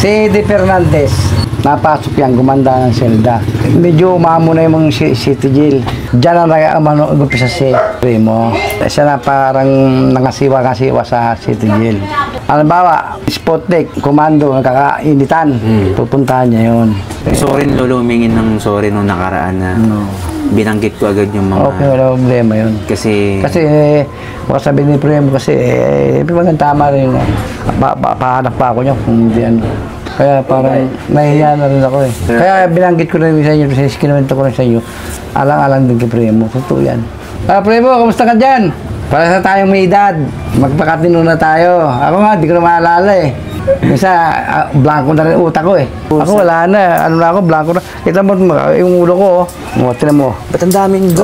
Si De Fernandez, napasok yan, gumanda ng selda. Medyo umamo na yung mga city jail. Diyan ang umpisa si Primo. Siya na parang nangasiwa-kasiwa sa city jail. Halimbawa, Sputnik, komando, nakakainitan. Pupuntahan niya yun. Sorry, lolo, humingin ng sorry nung nakaraan na binanggit ko agad yung mga... Okay, wala problema yun. Kasi baka sabihin ni Primo kasi, magandang tama rin. Pahanap pa ako niya kung hindi ano. Kaya parang nahihiya na rin ako eh. Kaya binanggit ko rin sa inyo, kinuwento ko rin sa inyo, alang-alang din kay Primo. Totoo yan. Primo, kamusta ka dyan? Para sa tayong may edad, magpakatino na tayo. Ako nga, di ko na maalala eh. Minsan, blanco na rin utak ko eh. Ako wala na, ano na ako, blanco na. Kita mo, yung ulo ko, tinan mo. Ba't ang daming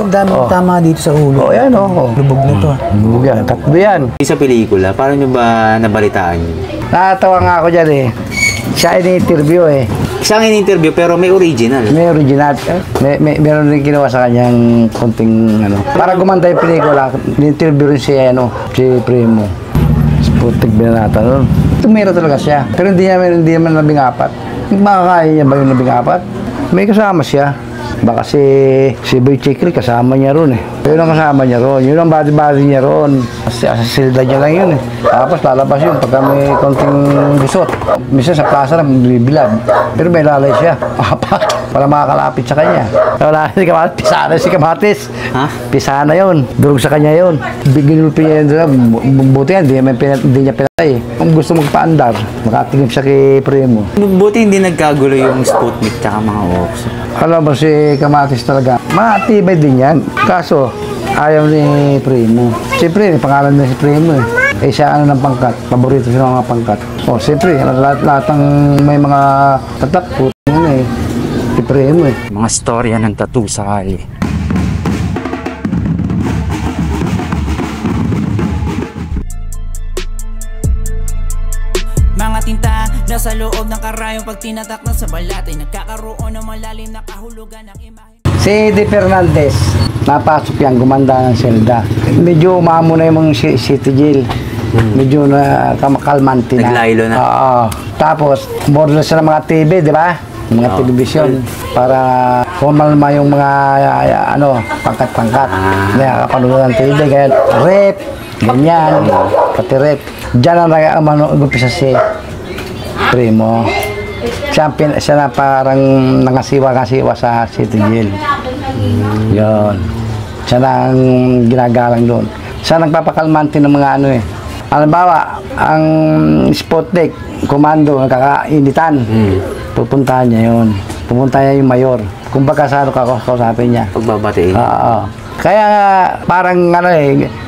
tama dito sa ulo? Yan Lubog na to. Lubog yan, tatlo yan. sa pelikula, paano nyo ba nabalitaan yun? Nakatawa nga ako dyan eh. Siya ini-interview eh. Isang in-interview pero may original. May original. Meron rin ginawa sa kanyang konting ano. Para gumanda yung pelikula, in-interview rin si Primo. Sputnik binanata nun. Tumira talaga siya. Pero hindi naman labing apat. Makakaya niya ba yung labing apat? May kasama siya. Baka si Boy Chikri kasama niya ron eh. Yun ang kasama niya ron. Yun ang body niya ron. Sa silda niya lang yun eh. Tapos lalabas yun pagka may konting gusot. Minsan sa plaza na bibilab. Pero may lalay siya. Apat. Wala makakalapit sa kanya. Wala si Kamatis. Pisana si Kamatis. Ha? Pisana yun. Durog sa kanya yun. Ginulpi niya yun. Buti yan. Hindi niya pinatay. Kung gusto magpaandar, makatingin siya kay Primo. Buti hindi nagkagulo yung Sputnik tsaka mga Ox. Alam mo si Kamatis talaga, matibay din yan. Kaso, ayaw ni Primo. Siyempre, pangalan na si Primo eh. Siya ano ng pangkat, paborito siya ng mga pangkat. Siyempre, lahat ng may mga tatak, puto na eh. Si Primo eh. Mga storya ng tattoo sa kali. Mga tinta nasa loob ng karayong pag tinatak na sa balat ay nagkakaroon ng malalim na kahulugan ng imahe. Si De Fernandez, napasok yan, gumanda ng selda. Medyo umamo na yung mga city jail. Medyo na kalmante na. Naglaylo na. Oo. Tapos, border sa mga TV, di ba? Mga television. Para kumalma yung mga pangkat-pangkat. Nakakapanood ng TV, kaya rep, ganyan, pati rep. Diyan ang umpisa si Primo. Siya na parang nangasiwa-kasiwa sa city jail. Yun. Siya na ang ginagalang doon. Siya nagpapakalmante ng mga ano eh. Halimbawa, ang Sputnik, komando, nakakainitan. Pupuntahan niya yun. Pupunta niya yung mayor. Kung baka sa ano kausapin niya. Pagbabatiin. Oo. Kaya parang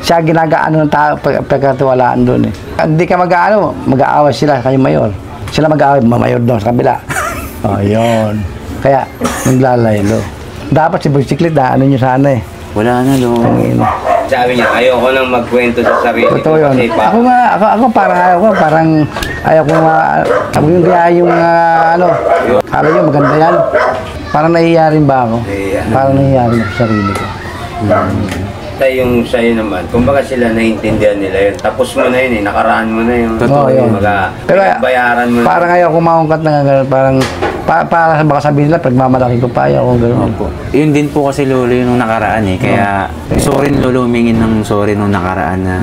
siya ginagaano ng tao pagkatiwalaan doon eh. Hindi ka mag-aaway sila kay mayor. Sila mag-aaway, mayor doon sa kabila. Yun. Kaya naglalaylo. Dapat si Boy Chiklit ano nyo sana eh. Wala na, lo. Sabi niya, ayoko nang magkwento sa sarili. Totoo yun. Ako parang ayaw ko yung kaya yung kala nyo maganda yan. Parang nahihiya rin ba ako? Parang nahihiya rin sa sarili ko. Yung sa'yo naman, kumbaga sila naiintindihan nila yun. Tapos mo na yun nakaraan mo na yun. Totoo yun. Pero bayaran mo na. Parang ayaw ko maungkat na gano'n. Parang para baka sabihin nila, pagmamalaki ko pa ayaw kung gano'n. Yun din po kasi lolo yung nakaraan eh. Kaya sorry lolo, humingin ng sorry nung nakaraan na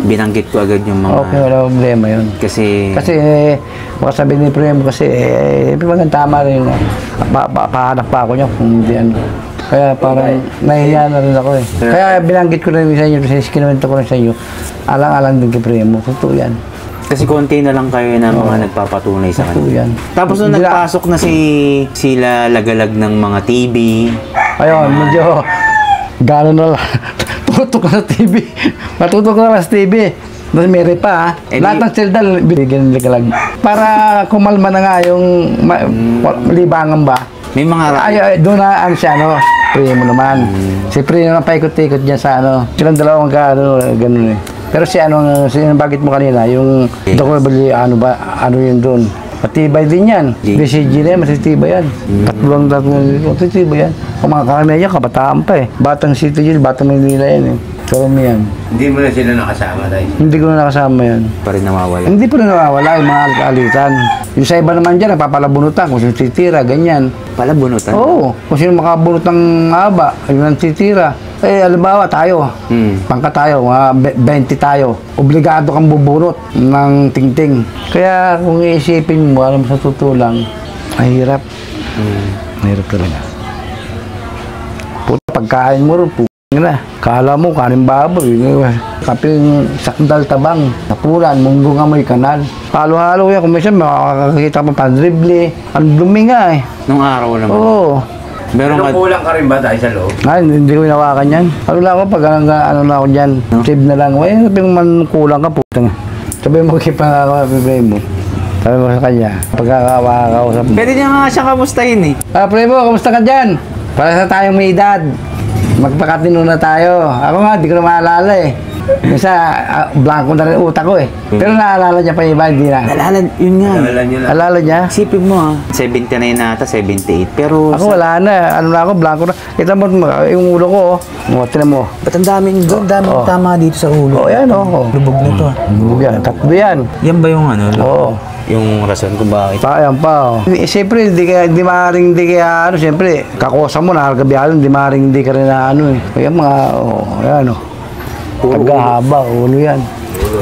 binanggit ko agad yung mga... Okay, wala problema yun. Kasi baka sabihin ni Primo kasi, magandang tama rin. Pahanap pa ako niya kung hindi ano. Kaya parang nahihiya na rin ako eh. Kaya binanggit ko rin sa inyo, kinuwento ko rin sa inyo, alang-alang din kay Primo. Totoo yan. Kasi konti na lang kayo na mga nagpapatunay sa Totoo kanya. yan. Tapos nung nagpasok na sila lagalag ng mga TV. Ayun, medyo gano'n na lang. Tutok na sa TV. Matutok na sa TV. Tapos may pa ha. Lahat ng selda, bigyan nila lang. Para kumalma na nga yung libangan ba. May mga doon na siya, Primo naman. Si Primo naman paikot-ikot niya sa silang dalawang gano'n eh. Pero bakit mo kanina, yung documentary, ano yun doon. Matibay din yan. BCG na yan, matitibay yan. Tatlong matitibay yan. Kung mga karamihan yan, kabataan pa eh. Batang City Jail, Batang Manila yan eh. Karamihan. Hindi mo na sila nakasama tayo. Hindi ko na nakasama yan. Pa rin nawawala. Hindi pa rin nawawala yung mga alitan. Yung sa iba naman dyan, napapalabunutan kung sino titira, ganyan. Pala bunutan. Oo, kung sino makabunot ng haba, yun ang titira. Eh, alimbawa tayo, pangka tayo, mga 20 tayo. Obligado kang bubunot ng tingting. Kaya kung iisipin mo, alam sa totoo lang, mahirap. Mahirap talaga. Puta, pagkain mo rin, na. Kala mo, kanin baboy, kaping sakdal tabang, napulan, munggong amoy kanal. Halo-halo yan, kung minsan makakakita pa pandrible, ang dumi nga eh. Nung araw naman. Oo. Meron ka, Pero kulang ka rin ba tayo sa loob? Hindi ko hinawakan yan. Ano lang ako, pag ano na ako dyan, save na lang. Eh, sabi mo man kulang ka, putang. Sabi mo, kipa ako, mo. Sabi mo sa kanya, pagkakausap mo. pwede niya nga siya kamustahin eh. Primo, kamusta ka dyan? Para sa tayong may edad. Magpakatino na tayo. Ako nga, di ko na maalala eh. Minsan, blanco na rin utak ko eh. Pero naalala niya pa yung iba, hindi na. Alala, yun nga. Alala nyo lang. Alala niya? Isipin mo 79 na ata, 78. Pero Ako wala na. Ano na ako, blanco na. Kita mo, yung ulo ko, tinan mo. Ba't ang daming tama dito sa ulo? Oh, yan oh. Lubog na to ah. Yan, tatlo yan. yan ba yung ano? Oo. Yung rason kung bakit? Ayan pa, oh. Siyempre, hindi maaaring hindi kaya, siyempre, kakosa mo, nakagabihan, hindi maaaring hindi ka rin na, Kaya mga, ayan, tagahaba, ulo yan.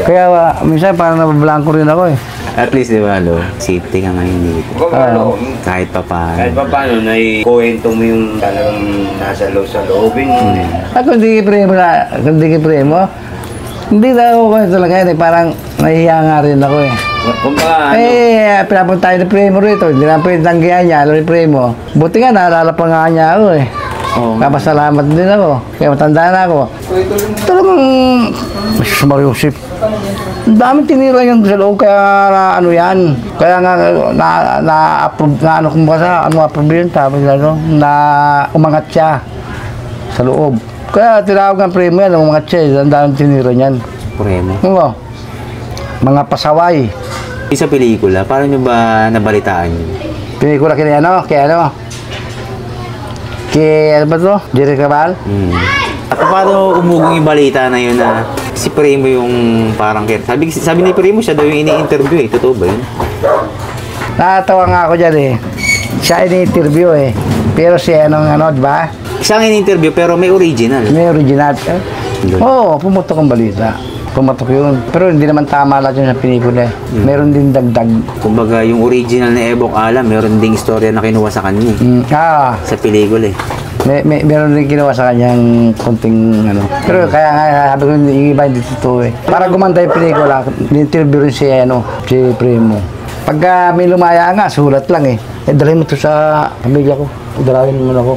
Kaya, minsan, parang nabablanko rin ako, eh. At least, di ba, Lo? Safety ka ngayon dito. Kung ano, Kahit pa paano. kahit pa paano, nai-kuwento mo yung talagang nasa loob sa loobin mo. Kung hindi kipremo, hindi na ako talaga yan, eh. Parang, nahihiya nga rin ako, eh. Kung baka Pinapunta tayo ng primo rito, hindi na pwede tanggihan niya, alam yung primo. Buti nga, naalala pa nga niya ako, eh. Oo. Kapasalamat din ako. Kaya matanda na ako. Talagang, Mariusip. Ang daming tinira yung sa loob, kaya na, yan. Kaya nga, na-approve na, approve yun, tapos na umangat siya sa loob. Kaya tinawag ng primo yan, umangat siya, ang daming tinira niyan. Premo. Oo. Mga pasaway. Sa pelikula, paano nyo ba nabalitaan yun? Pinikula kay ano, ano ba to? Jerry Cabal? At paano umugong yung balita na yun na si Primo yung parang sabi ni Primo siya daw yung ini-interview eh. Totoo ba yun? Nakatawa nga ako dyan eh. Siya ini-interview eh. Pero si di ba? Siya ang ini-interview pero may original. May original. Oo, pumutok ang balita. Pumatok yun. Pero hindi naman tama lahat yun sa pinikula. Meron din dagdag. Kumbaga yung original na Ebok Alam, meron ding istorya na kinuha sa kanya eh. Sa pelikula eh. Meron din ginawa sa kanyang konting Pero kaya nga, sabi ko, yung iba hindi totoo eh. Para gumanda yung pelikula, ni-interview rin si Primo. Pagka may lumaya nga, sulat lang eh. Dalhin mo to sa pamilya ko. Dalawin mo na ako.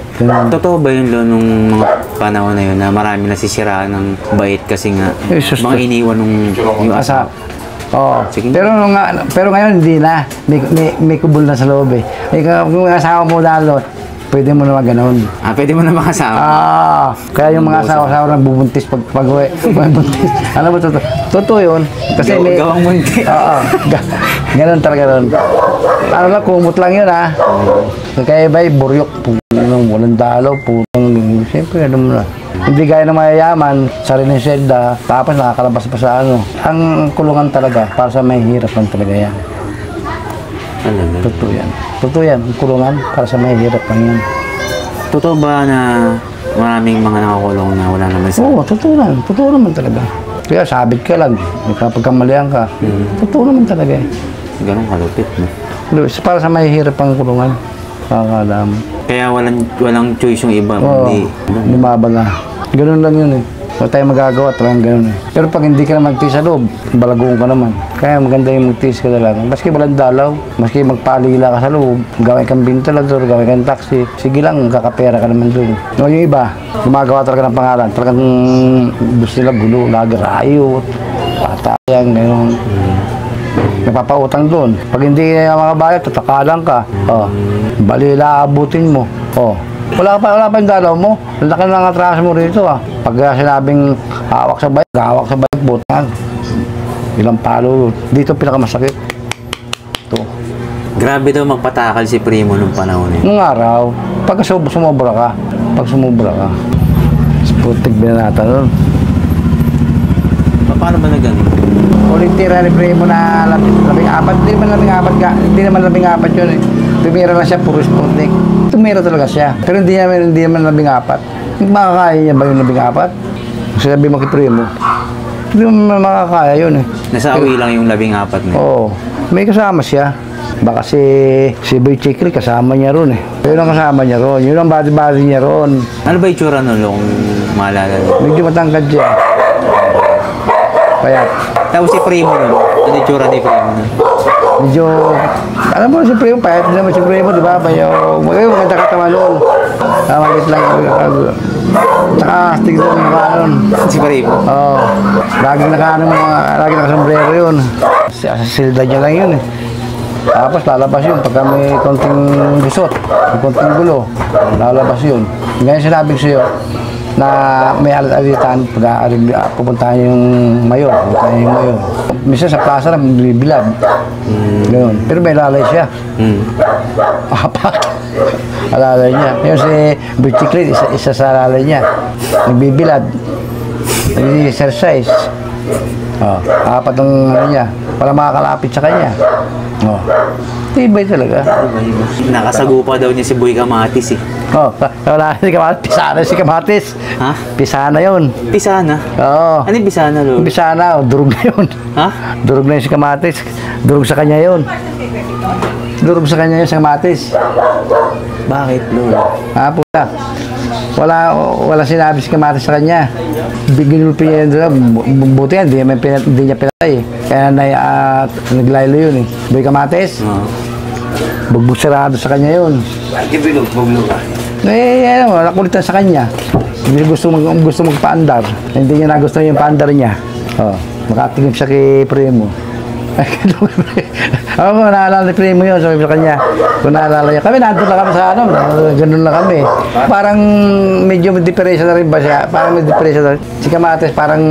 Totoo ba yun, Lo, nung mga panahon na yun na marami nasisiraan ng bait kasi nga mga iniwan nung yung Asa. Oo. Sige. Pero ngayon hindi na. May kubol na sa loob eh. Kung asawa mo lalo, pwede mo naman ganun. Pwede mo na makasama. Kaya yung mga asawa-asawa na bubuntis pag buntis. Alam mo, totoo yun. Kasi may... Gawang munti. Oo. Ganun talaga nun. Ano lang, kumot lang yun ha. Kaya iba buryok. Walang dalaw. Siyempre, ano mo na. Hindi gaya ng mayayaman, sariling selda, tapos nakakalabas pa sa Ang kulungan talaga, para sa may hirap lang talaga yan. Totoo yan. Totoo yan, ang kulungan, para sa may hirap lang yan. Totoo ba na maraming mga nakakulong na wala naman sa... Oo, totoo lang. Totoo naman talaga. Kaya sabit ka lang, kapag kamalian ka. Totoo naman talaga eh. Ganun kalupit, no? Para sa may hirap ang kulungan. Pakakalam. Kaya walang choice yung iba. Oo, lumabag na. Ganun lang yun eh. Wala tayong magagawa, talagang ganun eh. Pero pag hindi ka na magtiis sa loob, balagoon ka naman. Kaya maganda yung magtiis ka talaga. Maski walang dalaw, maski magpalila ka sa loob, gawin kang bintalador, gawin kang taxi, sige lang, kakapera ka naman dun. No, yung iba, gumagawa talaga ng pangalan. Talagang gusto nila gulo, lagarayot, patayan, gano'n. Napapautang doon. Pag hindi mga bayad, tatakalan ka. Balila, abutin mo. Wala pa yung dalaw mo. Laki na ng atraso mo rito Pag sinabing hawak sa bike, butang. Ilang palo. Dito pinakamasakit. Ito. Grabe daw magpatakal si Primo nung panahon eh. Nung araw, pag sumobra ka, putik binanata nun. Paano ba nagano? Ulit tira ni Primo na 14. Hindi naman 14 yun eh. Tumira na siya, puro Sputnik. Tumira talaga siya. Pero hindi naman 14. Makakaya niya ba yung 14? Sabi mo kay Primo. Hindi mo makakaya yun eh. Nasawi lang yung 14 niya. Oo. May kasama siya. Baka si Boy Chikri kasama niya ron eh. Yun ang kasama niya ron. Yun ang body niya ron. Ano ba yung tsura nun, kung maalala mo? Medyo matangkad siya. Kaya, Tapos si Primo nun, ano yung tsura ni Primo nun? medyo, alam mo si Primo, pahit din naman si Primo, di ba? Maganda katawan noon. Maliit lang. Tsaka, tignan mo mukha nun. Si Primo? Oo. Lagi nakasombrero yun. Sa silda niya lang yun eh. Tapos lalabas yun pagka may konting gusot, may konting gulo, lalabas yun. Ngayon sinabi ko sa'yo na may alit-alitan pag pupuntahan yung mayor, Minsan sa plaza lang, bibilad. Ganun. Pero may lalay siya. Apat. Alalay niya. Yung si Bichiklit, isa sa lalay niya. Nagbibilad. Nag-exercise. Apat ang ano niya. Para makakalapit sa kanya. Tibay talaga. Nakasagupa daw niya si Boy Kamatis eh. Wala si Kamatis. Pisana si Kamatis. Ha? Pisana yun. Pisana? Oo. Ano yung Pisana, Lolo? Pisana, durog na yun. Ha? Durog na yun si Kamatis. Durog sa kanya yun. Durog sa kanya yun si Kamatis. Bakit, Lolo? Puta. Wala sinabi si Kamatis sa kanya. Ginulpi niya yun doon. Buti yan, hindi niya pinatay. Kaya naglaylo yun eh. Boy Kamatis. Bugbog sarado sa kanya yun. Bakit binugbog ka? Nakulitan sa kanya. Hindi gusto magpaandar. Hindi niya nagustuhan yung paandar niya. Makatingin siya kay Primo. Ako, naalala ni Primo yun. Sabi sa kanya, kung naalala niya. Kami nandun lang kami sa ano. Ganun lang kami. Parang medyo diferensya na rin ba siya? Parang may diferensya na rin. Si Kamatis parang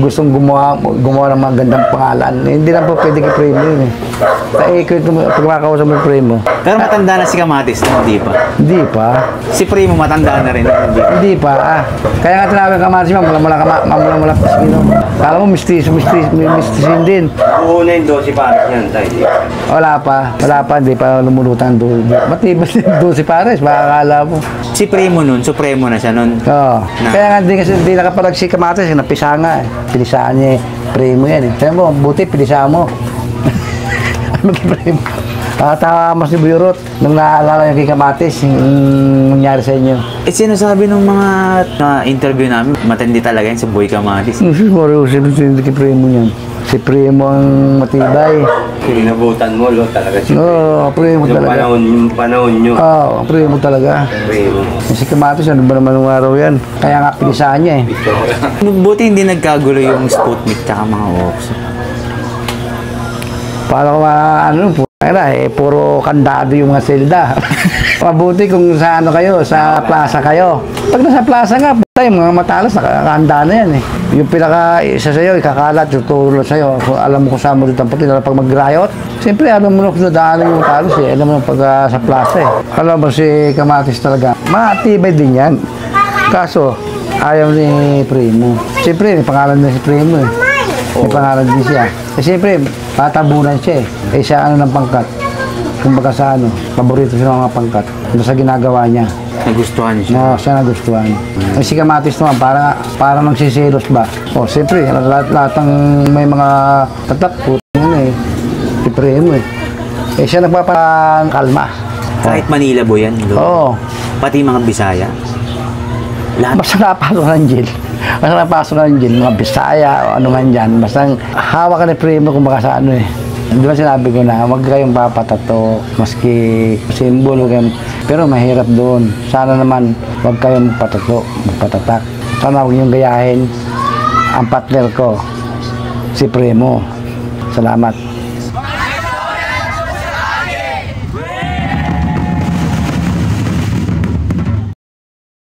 gustong gumawa ng mga gandang pangalan. Hindi lang po pwede kay Primo yun eh. Pag makakausap mo yung Primo. Pero matanda na si Kamatis, hindi pa. Hindi pa. Si Primo matanda na rin. Hindi pa. Kaya nga tinawag ang Kamatis, mula Piskino. Kala mo mistisin din. Oo na yung 12 pares yan, tayo. Wala pa, hindi pa lumulutang doon. Matibas din doon si Pares, makakala mo. Si Primo nun, supremo na siya nun. Oo. Kaya nga hindi nakapalag si Kamatis, napisa nga eh. Pilisaan niya eh. Primo yan eh. Sabi mo, buti pilisaan mo. Ano kay Primo? Tama si Buyurot nung naalala yung kay Kamatis, yung nangyari sa inyo. Sinasabi ng mga interview namin, matindi talaga yan si Boy Kamatis. Siguro, hindi kay Primo yan. Si Primo ang matibay. Pinabutan mo, lo, talaga si Oo, Primo talaga. Yung panahon nyo. Oo, Primo talaga. Primo. Si Kamatis, ano ba naman ng araw yan? Kaya nga pinisaan niya eh. Buti hindi nagkagulo yung Sputnik tsaka mga ops. Para puro kandado yung mga selda. Mabuti kung sa sa plaza kayo. Pag nasa plaza nga, yung mga matalas, nakakahanda na yan eh. Yung isa sa'yo, ikakalat, tutulong sa'yo. Kung alam mo kung saan mo dito ang puti, pag mag-riot, siyempre alam mo na kung nadaanan yung matalas eh. Alam mo pag sa plaza eh. Alam mo si Kamatis talaga, matibay din yan. Kaso, ayaw ni Primo. Siyempre, may pangalan din si Primo eh. May pangalan din siya. Siyempre, patabunan siya eh. Siya ng pangkat. Kumbaga sa paborito siya ng mga pangkat. Sa ginagawa niya. Nagustuhan siya. Siya nagustuhan. Si Kamatis naman, para magsisilos ba? Siyempre, lahat ng may mga tatak, si Primo eh. Siya nagpapakalma. Kahit Manila boy yan. Oo. Pati mga Bisaya. Lahat. Basta napasok ng jail. Mga Bisaya o ano man dyan. Basta hawak ka ni Primo kumbaga sa eh. Di ba sinabi ko na, huwag kayong papatato, maski simbolo kayo. Pero mahirap doon. Sana naman, huwag kayong magpatatak. Sana huwag niyong gayahin ang partner ko, si Primo. Salamat.